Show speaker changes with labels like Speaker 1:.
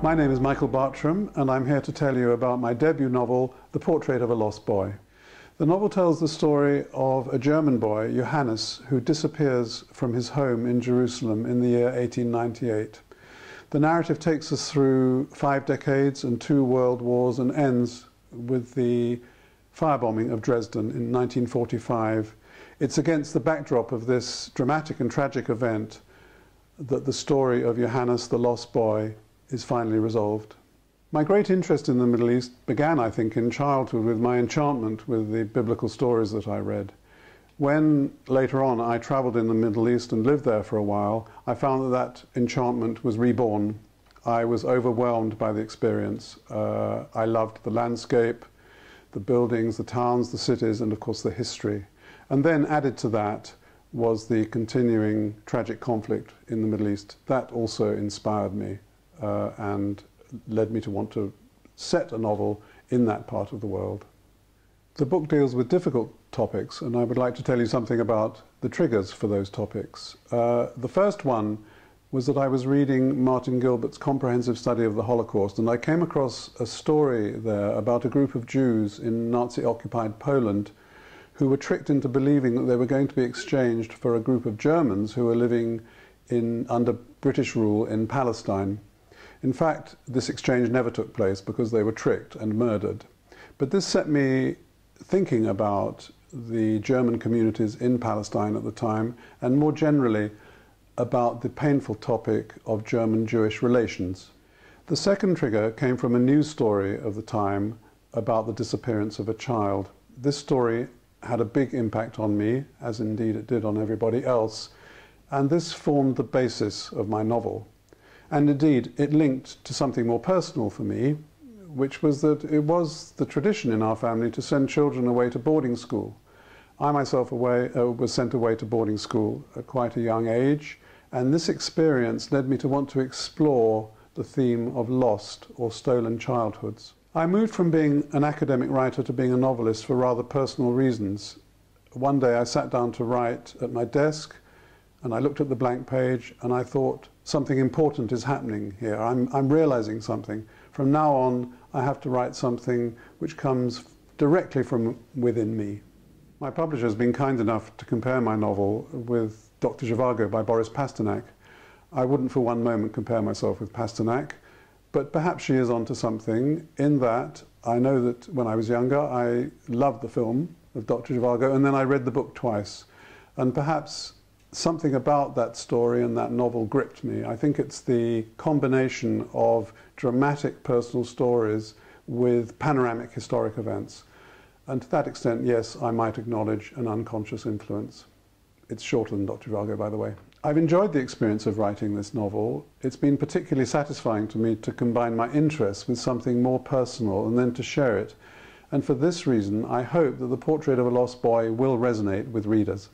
Speaker 1: My name is Michael Bartram, and I'm here to tell you about my debut novel, The Portrait of a Lost Boy. The novel tells the story of a German boy, Johannes, who disappears from his home in Jerusalem in the year 1898. The narrative takes us through 5 decades and 2 world wars and ends with the firebombing of Dresden in 1945. It's against the backdrop of this dramatic and tragic event that the story of Johannes, the lost boy, is finally resolved. My great interest in the Middle East began, I think, in childhood with my enchantment with the biblical stories that I read. When, later on, I traveled in the Middle East and lived there for a while, I found that that enchantment was reborn. I was overwhelmed by the experience. I loved the landscape, the buildings, the towns, the cities, and of course the history. And then added to that was the continuing tragic conflict in the Middle East. That also inspired me and led me to want to set a novel in that part of the world. The book deals with difficult topics, and I would like to tell you something about the triggers for those topics. The first one was that I was reading Martin Gilbert's comprehensive study of the Holocaust, and I came across a story there about a group of Jews in Nazi-occupied Poland who were tricked into believing that they were going to be exchanged for a group of Germans who were living under British rule in Palestine. In fact, this exchange never took place because they were tricked and murdered. But this set me thinking about the German communities in Palestine at the time, and more generally about the painful topic of German-Jewish relations. The second trigger came from a news story of the time about the disappearance of a child. This story had a big impact on me, as indeed it did on everybody else, and this formed the basis of my novel. And indeed, it linked to something more personal for me, which was that it was the tradition in our family to send children away to boarding school. I myself was sent away to boarding school at quite a young age, and this experience led me to want to explore the theme of lost or stolen childhoods. I moved from being an academic writer to being a novelist for rather personal reasons. One day I sat down to write at my desk, and I looked at the blank page, and I thought, something important is happening here. I'm realizing something. From now on, I have to write something which comes directly from within me. My publisher has been kind enough to compare my novel with Dr. Zhivago by Boris Pasternak. I wouldn't for one moment compare myself with Pasternak, but perhaps she is onto something in that I know that when I was younger, I loved the film of Dr. Zhivago, and then I read the book twice. And perhaps something about that story and that novel gripped me. I think it's the combination of dramatic personal stories with panoramic historic events. And to that extent, yes, I might acknowledge an unconscious influence. It's shorter than Dr. Zhivago, by the way. I've enjoyed the experience of writing this novel. It's been particularly satisfying to me to combine my interests with something more personal and then to share it. And for this reason, I hope that The Portrait of a Lost Boy will resonate with readers.